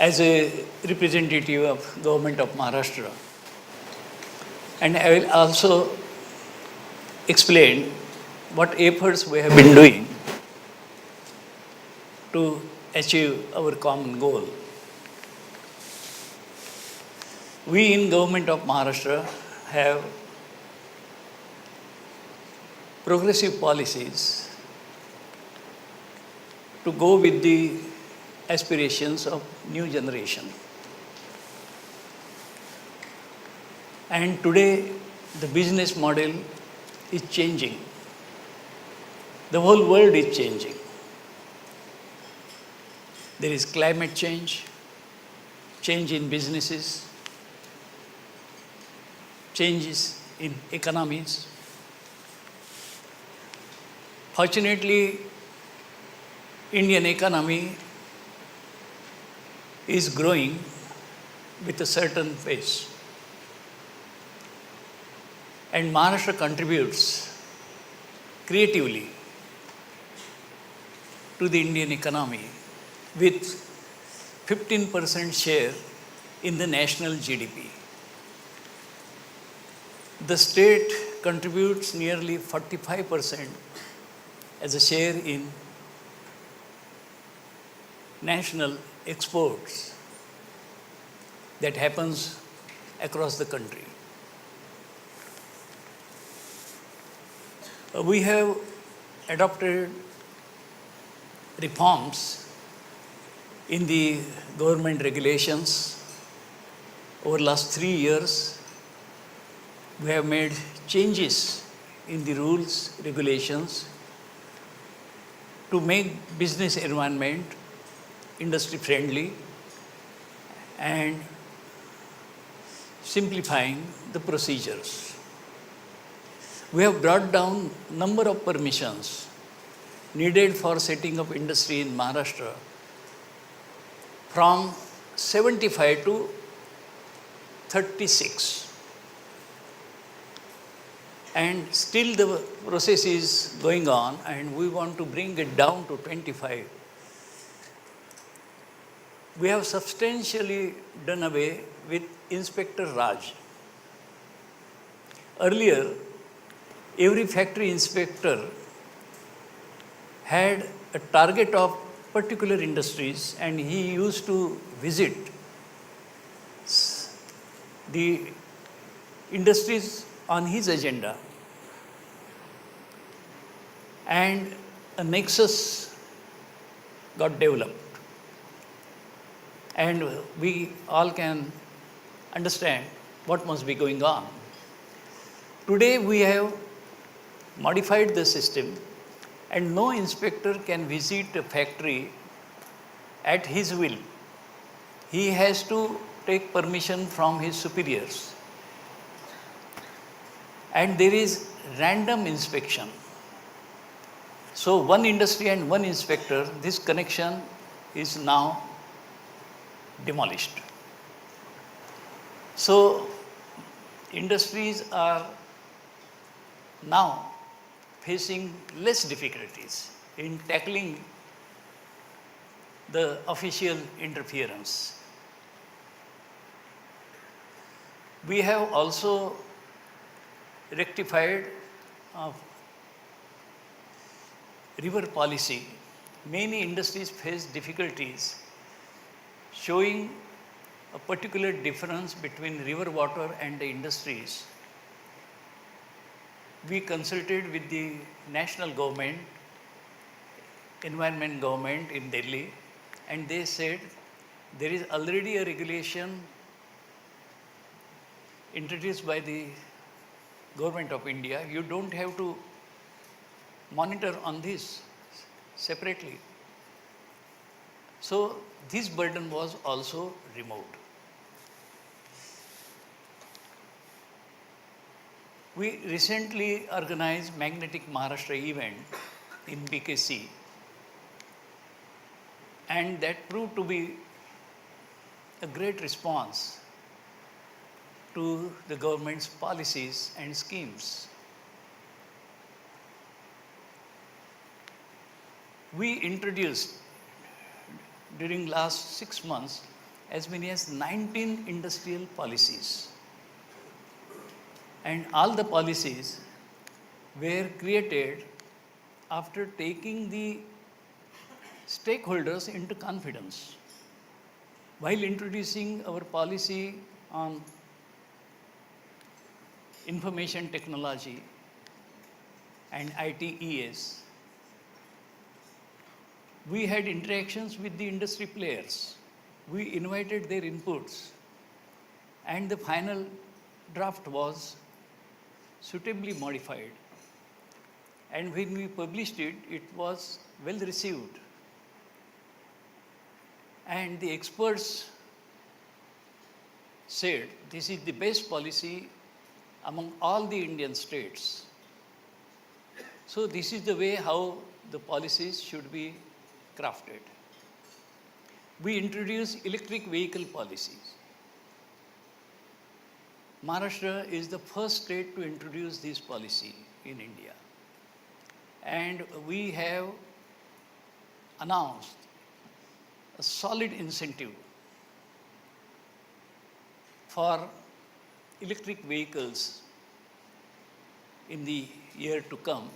as a representative of government of Maharashtra. And I will also explain what efforts we have been doing to achieve our common goal. We in government of Maharashtra have progressive policies to go with the aspirations of new generation. And today the business model is changing. The whole world is changing. There is climate change, change in businesses, changes in economies. Fortunately, Indian economy is growing with a certain pace. And Maharashtra contributes creatively to the Indian economy with 15% share in the national GDP. The state contributes nearly 45% as a share in national exports that happens across the country. We have adopted reforms in the government regulations over the last 3 years. We have made changes in the rules, regulations to make business environment industry friendly and simplifying the procedures. We have brought down number of permissions needed for setting up industry in Maharashtra from 75 to 36. And still the process is going on, and we want to bring it down to 25. We have substantially done away with Inspector Raj. Earlier, every factory inspector had a target of particular industries, and he used to visit the industries on his agenda, and a nexus got developed. And we all can understand what must be going on. Today we have modified the system, and no inspector can visit a factory at his will. He has to take permission from his superiors. And there is random inspection. So one industry and one inspector, this connection is now demolished. So industries are now facing less difficulties in tackling the official interference. We have also rectified river policy. Many industries face difficulties showing a particular difference between river water and the industries. We consulted with the national government, environment government in Delhi, and they said there is already a regulation introduced by the government of India. You don't have to monitor on this separately. So this burden was also removed. We recently organized Magnetic Maharashtra event in BKC, and that proved to be a great response to the government's policies and schemes. We introduced during last 6 months as many as 19 industrial policies. And all the policies were created after taking the stakeholders into confidence. While introducing our policy on information technology and ITES, we had interactions with the industry players. We invited their inputs, and the final draft was suitably modified. And when we published it, it was well received. And the experts said this is the best policy among all the Indian states. So this is the way how the policies should be crafted. We introduced electric vehicle policies. Maharashtra is the first state to introduce this policy in India. And we have announced a solid incentive for electric vehicles in the year to come.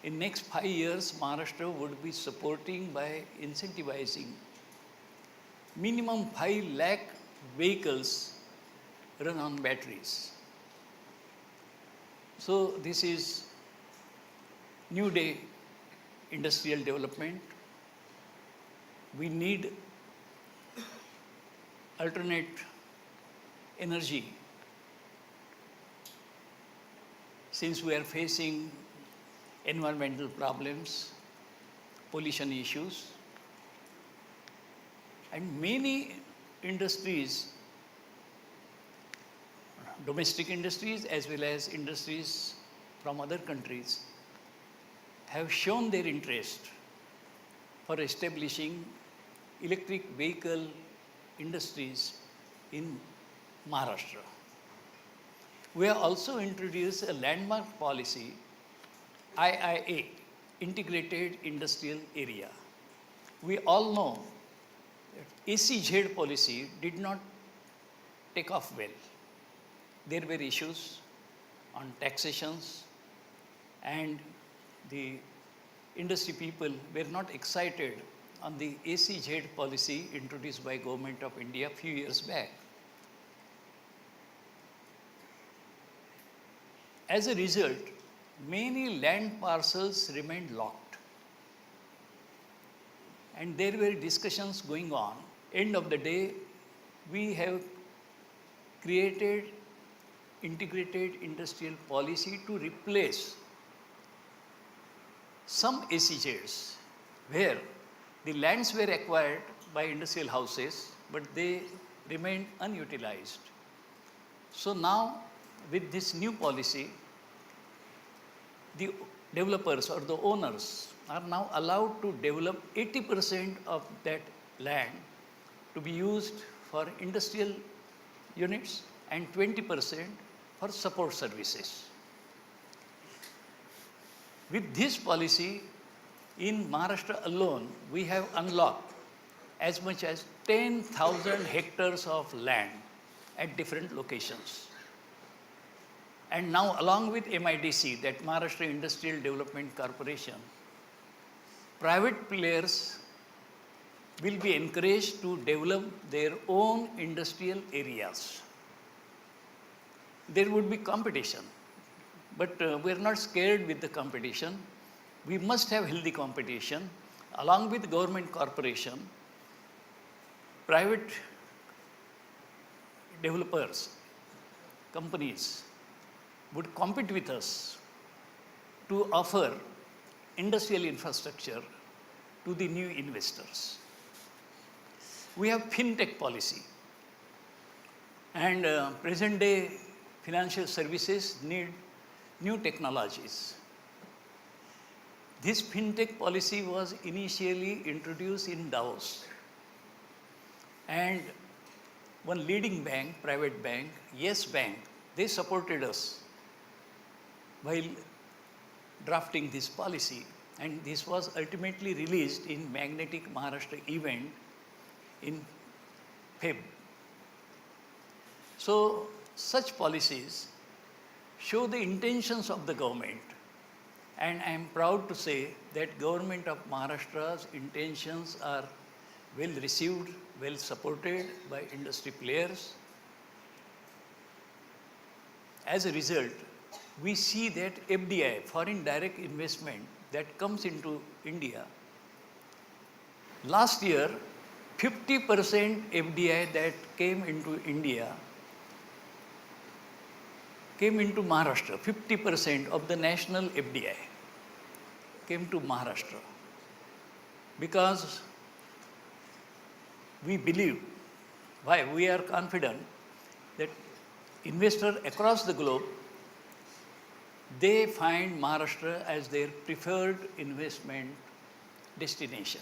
In next 5 years, Maharashtra would be supporting by incentivizing minimum 5 lakh vehicles run on batteries. So this is new day industrial development. We need alternate energy since we are facing environmental problems, pollution issues, and many industries, domestic industries as well as industries from other countries, have shown their interest for establishing electric vehicle industries in Maharashtra. We have also introduced a landmark policy, IIA, Integrated Industrial Area. We all know that ACZ policy did not take off well. There were issues on taxations, and the industry people were not excited on the ACZ policy introduced by Government of India a few years back. As a result, many land parcels remained locked. And there were discussions going on. End of the day, we have created integrated industrial policy to replace some ACZs where the lands were acquired by industrial houses, but they remained unutilized. So now, with this new policy, the developers or the owners are now allowed to develop 80% of that land to be used for industrial units and 20% for support services. With this policy, in Maharashtra alone, we have unlocked as much as 10,000 hectares of land at different locations. And now, along with MIDC, that Maharashtra Industrial Development Corporation, private players will be encouraged to develop their own industrial areas. There would be competition, but we are not scared with the competition. We must have healthy competition. Along with government corporation, private developers, companies would compete with us to offer industrial infrastructure to the new investors. We have fintech policy, and present day financial services need new technologies. This fintech policy was initially introduced in Davos, and one leading bank, private bank, Yes Bank, they supported us while drafting this policy, and this was ultimately released in Magnetic Maharashtra event in Feb. So such policies show the intentions of the government, and I am proud to say that government of Maharashtra's intentions are well received, well supported by industry players. As a result, we see that FDI, foreign direct investment, that comes into India. Last year, 50% FDI that came into India came into Maharashtra. 50% of the national FDI came to Maharashtra because we believe, why? We are confident that investors across the globe, they find Maharashtra as their preferred investment destination.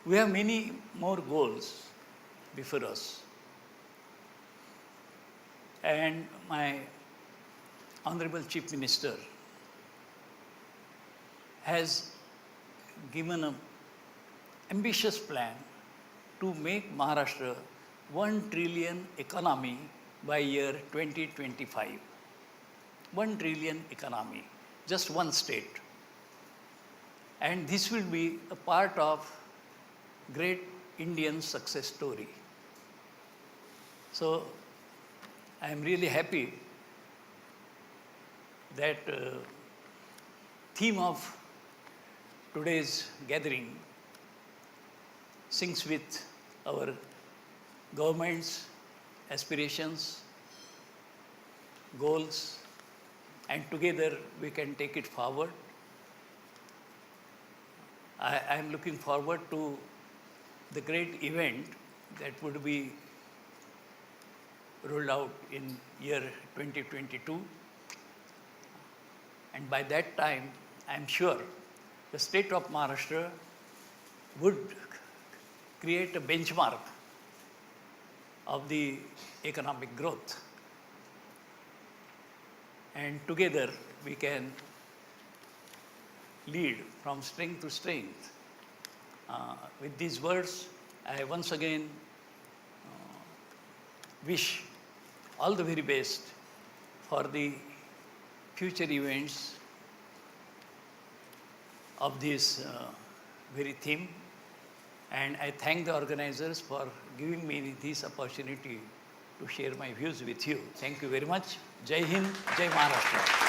We have many more goals before us. And my Honorable Chief Minister has given an ambitious plan to make Maharashtra 1 trillion economy by year 2025. 1 trillion economy, just one state. And this will be a part of great Indian success story. So I am really happy that theme of today's gathering syncs with our government's aspirations, goals, and together we can take it forward. I am looking forward to the great event that would be rolled out in year 2022. And by that time, I am sure the state of Maharashtra would create a benchmark of the economic growth. And together we can lead from strength to strength. With these words, I once again wish all the very best for the future events of this very theme. And I thank the organizers for giving me this opportunity to share my views with you. Thank you very much. Jai Hind, Jai Maharashtra.